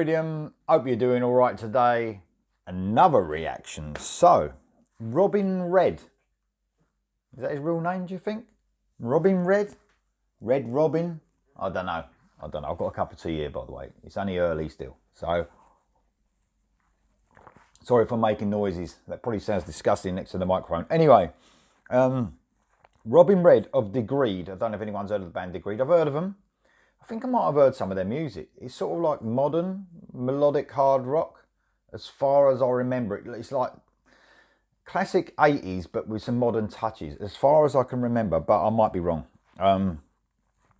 Freedom, hope you're doing all right today. Another reaction. So, Robin Red. Is that his real name, do you think? Robin Red? Red Robin? I don't know. I've got a cup of tea here, by the way. It's only early still. So, sorry for making noises. That probably sounds disgusting next to the microphone. Anyway, Robin Red of Degreed. I don't know if anyone's heard of the band Degreed. I've heard of them. I think I might have heard some of their music. It's sort of like modern, melodic hard rock, as far as I remember it. It's like classic 80s, but with some modern touches, as far as I can remember, but I might be wrong.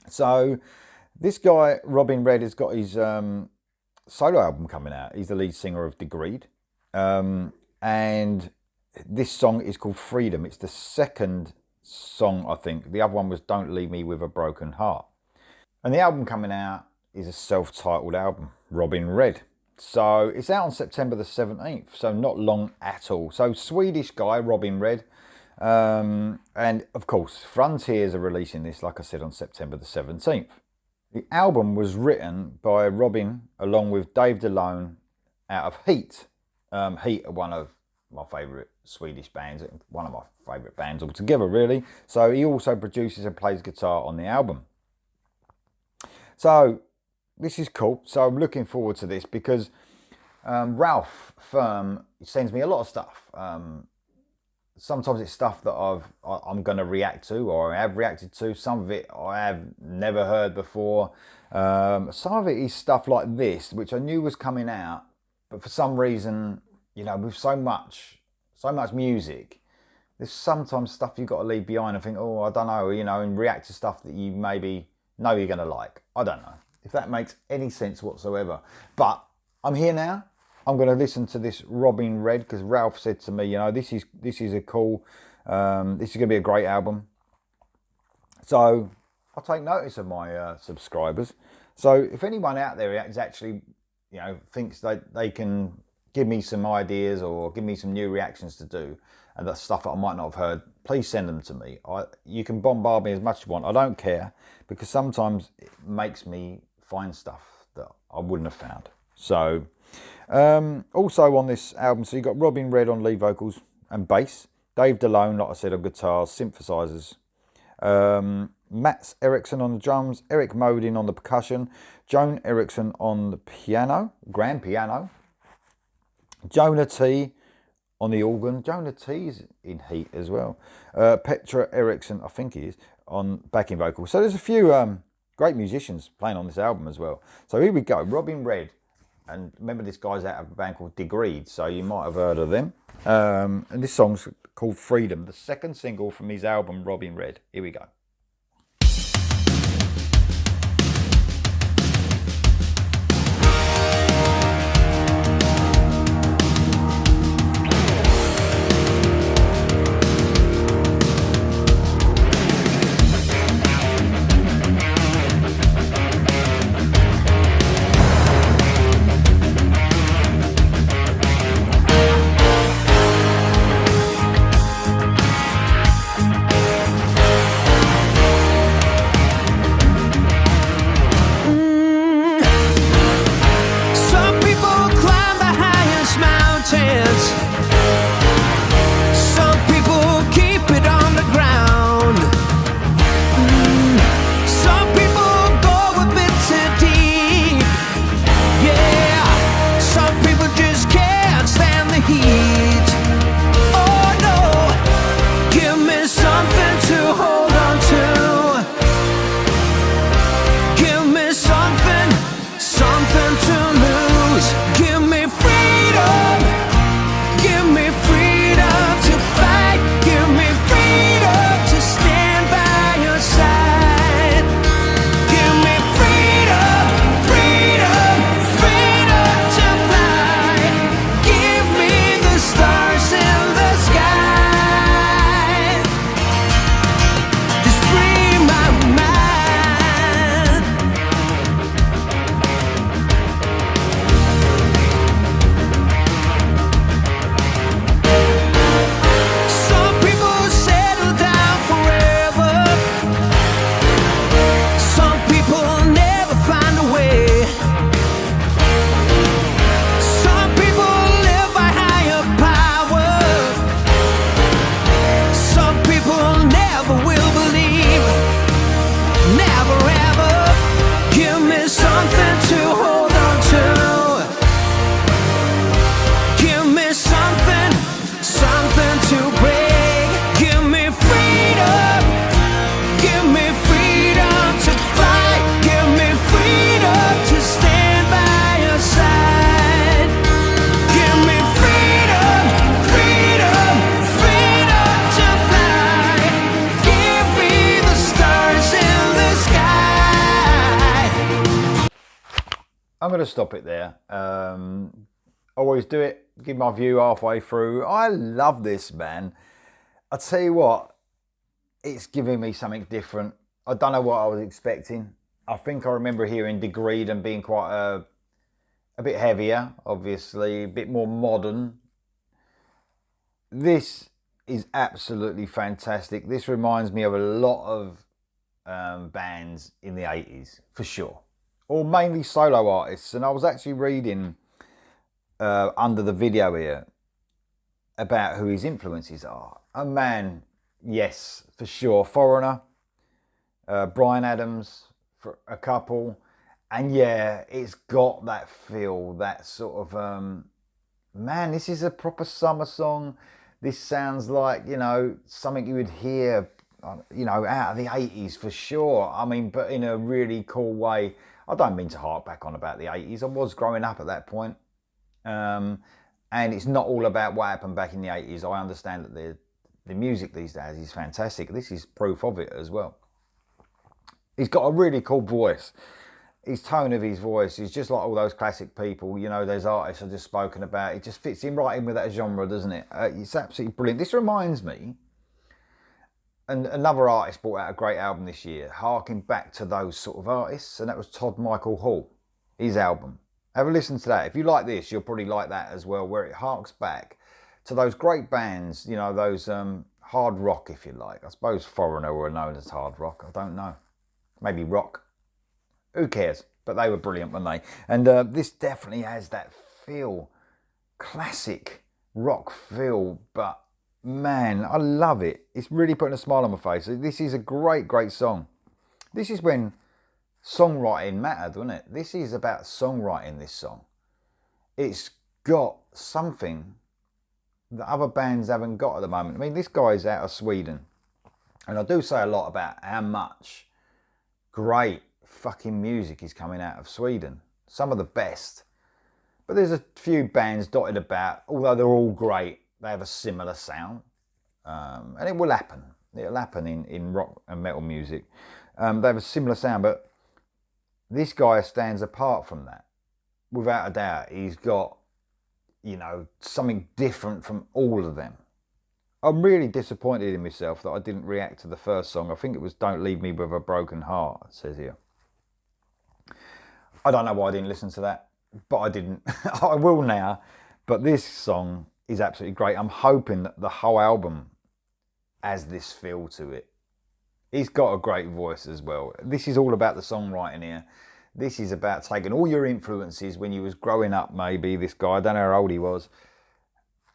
So this guy, Robin Red, has got his solo album coming out. He's the lead singer of Degreed. And this song is called Freedom. It's the second song, I think. The other one was Don't Leave Me With a Broken Heart. And the album coming out is a self-titled album, Robin Red. So it's out on September the 17th, so not long at all. So Swedish guy, Robin Red. And of course, Frontiers are releasing this, like I said, on September the 17th. The album was written by Robin along with Dave DeLone out of Heat. Heat are one of my favourite Swedish bands, one of my favourite bands altogether, really. So he also produces and plays guitar on the album. So this is cool. So I'm looking forward to this because Ralph Firm sends me a lot of stuff. Sometimes it's stuff that I'm going to react to or I have reacted to. Some of it I have never heard before. Some of it is stuff like this, which I knew was coming out, but for some reason, you know, with so much music, there's sometimes stuff you've got to leave behind and think, oh, I don't know, you know, and react to stuff that you maybe know you're going to like. I don't know if that makes any sense whatsoever. But I'm here now. I'm going to listen to this Robin Red because Ralph said to me, you know, this is a cool, this is going to be a great album. So I'll take notice of my subscribers. So if anyone out there is actually, you know, thinks that they can give me some ideas or give me some new reactions to do, and that's stuff that I might not have heard, please send them to me. You can bombard me as much as you want. I don't care, because sometimes it makes me find stuff that I wouldn't have found. So, also on this album, so you've got Robin Red on lead vocals and bass, Dave DeLone, like I said, on guitars, synthesizers, Mats Eriksson on the drums, Eric Modin on the percussion, Joan Eriksson on the piano, grand piano, Jonah T on the organ. Jonah T's in Heat as well. Petra Eriksson, I think he is, on backing vocals. So there's a few great musicians playing on this album as well. So here we go, Robin Red. And remember, this guy's out of a band called Degreed, so you might have heard of them. And this song's called Freedom, the second single from his album, Robin Red. Here we go. I'm going to stop it there. Always do it. Give my view halfway through. I love this, man. I tell you what, it's giving me something different. I don't know what I was expecting. I think I remember hearing Degreed and being quite a bit heavier, obviously, a bit more modern. This is absolutely fantastic. This reminds me of a lot of bands in the 80s, for sure. Or mainly solo artists. And I was actually reading under the video here about who his influences are. A man, yes, for sure. Foreigner, Bryan Adams, for a couple. And yeah, it's got that feel, that sort of, man, this is a proper summer song. This sounds like, you know, something you would hear, you know, out of the 80s for sure. I mean, but in a really cool way. I don't mean to hark back on about the 80s. I was growing up at that point. And it's not all about what happened back in the 80s. I understand that the music these days is fantastic. This is proof of it as well. He's got a really cool voice. His tone of his voice is just like all those classic people, you know, those artists I've just spoken about. It just fits in right in with that genre, doesn't it? It's absolutely brilliant. This reminds me, and another artist brought out a great album this year, harking back to those sort of artists, and that was Todd Michael Hall, his album. Have a listen to that. If you like this, you'll probably like that as well, where it harks back to those great bands, you know, those hard rock, if you like. I suppose Foreigner were known as hard rock. I don't know. Maybe rock. Who cares? But they were brilliant, weren't they? And this definitely has that feel, classic rock feel, but man, I love it. It's really putting a smile on my face. This is a great, great song. This is when songwriting mattered, wasn't it? This is about songwriting, this song. It's got something that other bands haven't got at the moment. I mean, this guy's out of Sweden. And I do say a lot about how much great fucking music is coming out of Sweden. Some of the best. But there's a few bands dotted about, although they're all great, they have a similar sound. And it will happen. It'll happen in rock and metal music. They have a similar sound, but this guy stands apart from that. Without a doubt, he's got, you know, something different from all of them. I'm really disappointed in myself that I didn't react to the first song. I think it was Don't Leave Me With a Broken Heart, it says here. I don't know why I didn't listen to that, but I didn't. I will now. But this song is absolutely great. I'm hoping that the whole album has this feel to it. He's got a great voice as well. This is all about the songwriting here. This is about taking all your influences when you was growing up, maybe, this guy, I don't know how old he was,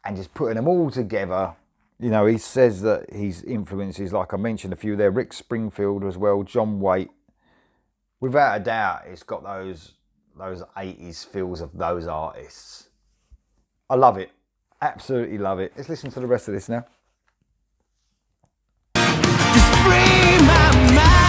and just putting them all together. You know, he says that his influences, like I mentioned a few there, Rick Springfield as well, John Waite. Without a doubt, it's got those 80s feels of those artists. I love it. Absolutely love it. Let's listen to the rest of this now. Just free my mind.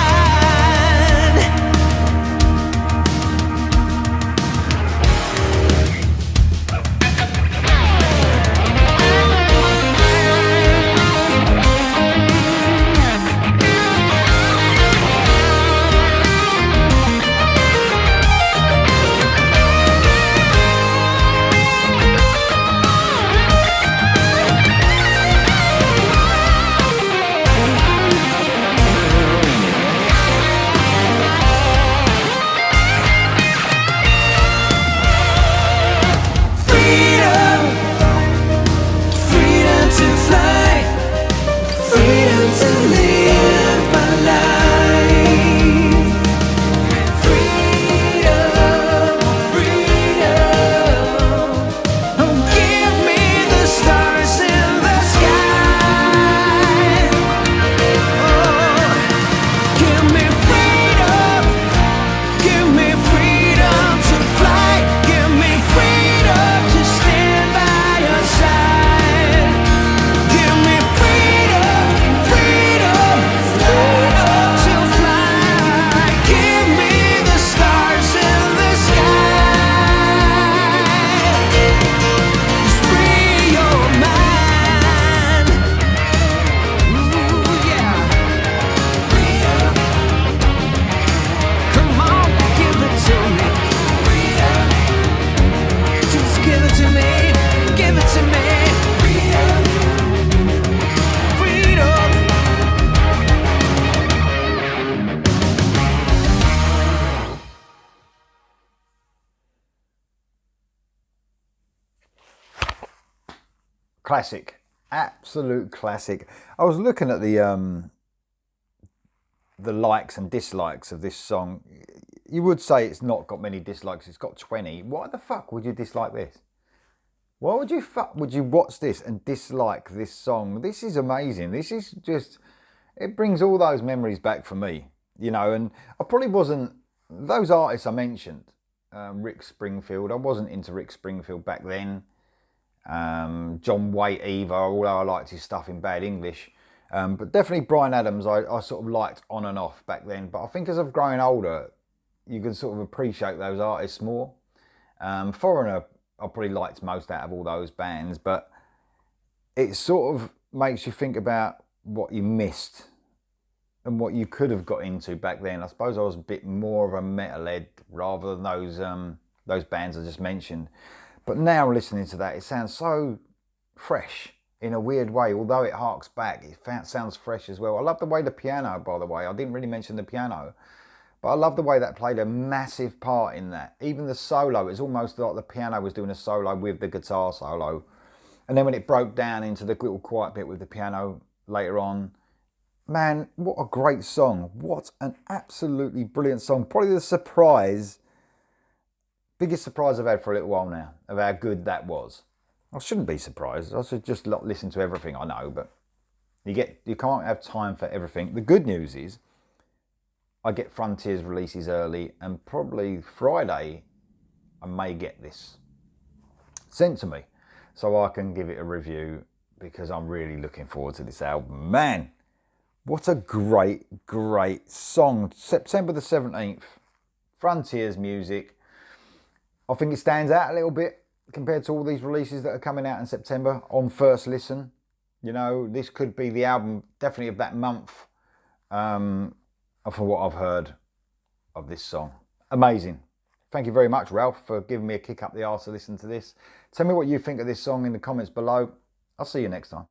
Classic. Absolute classic. I was looking at the likes and dislikes of this song. You would say it's not got many dislikes. It's got 20. Why the fuck would you dislike this? Why would you watch this and dislike this song? This is amazing. This is just, it brings all those memories back for me, you know. And I probably wasn't, those artists I mentioned, Rick Springfield, I wasn't into Rick Springfield back then. John Waite either, although I liked his stuff in Bad English. But definitely Bryan Adams, I sort of liked on and off back then. But I think as I've grown older, you can sort of appreciate those artists more. Foreigner, I probably liked most out of all those bands, but it sort of makes you think about what you missed and what you could have got into back then. I suppose I was a bit more of a metalhead rather than those bands I just mentioned. But now listening to that, it sounds so fresh in a weird way. Although it harks back, it sounds fresh as well. I love the way the piano, by the way, I didn't really mention the piano, but I love the way that played a massive part in that. Even the solo, it's almost like the piano was doing a solo with the guitar solo. And then when it broke down into the little quiet bit with the piano later on, man, what a great song. What an absolutely brilliant song. Probably the biggest surprise I've had for a little while now, of how good that was. I shouldn't be surprised. I should just not listen to everything, I know, but you can't have time for everything. The good news is, I get Frontiers releases early, and probably Friday I may get this sent to me so I can give it a review, because I'm really looking forward to this album. Man, what a great song. September the 17th, Frontiers music. I think it stands out a little bit compared to all these releases that are coming out in September on first listen. You know, this could be the album definitely of that month. For what I've heard of this song. Amazing. Thank you very much, Ralph, for giving me a kick up the arse to listen to this. Tell me what you think of this song in the comments below. I'll see you next time.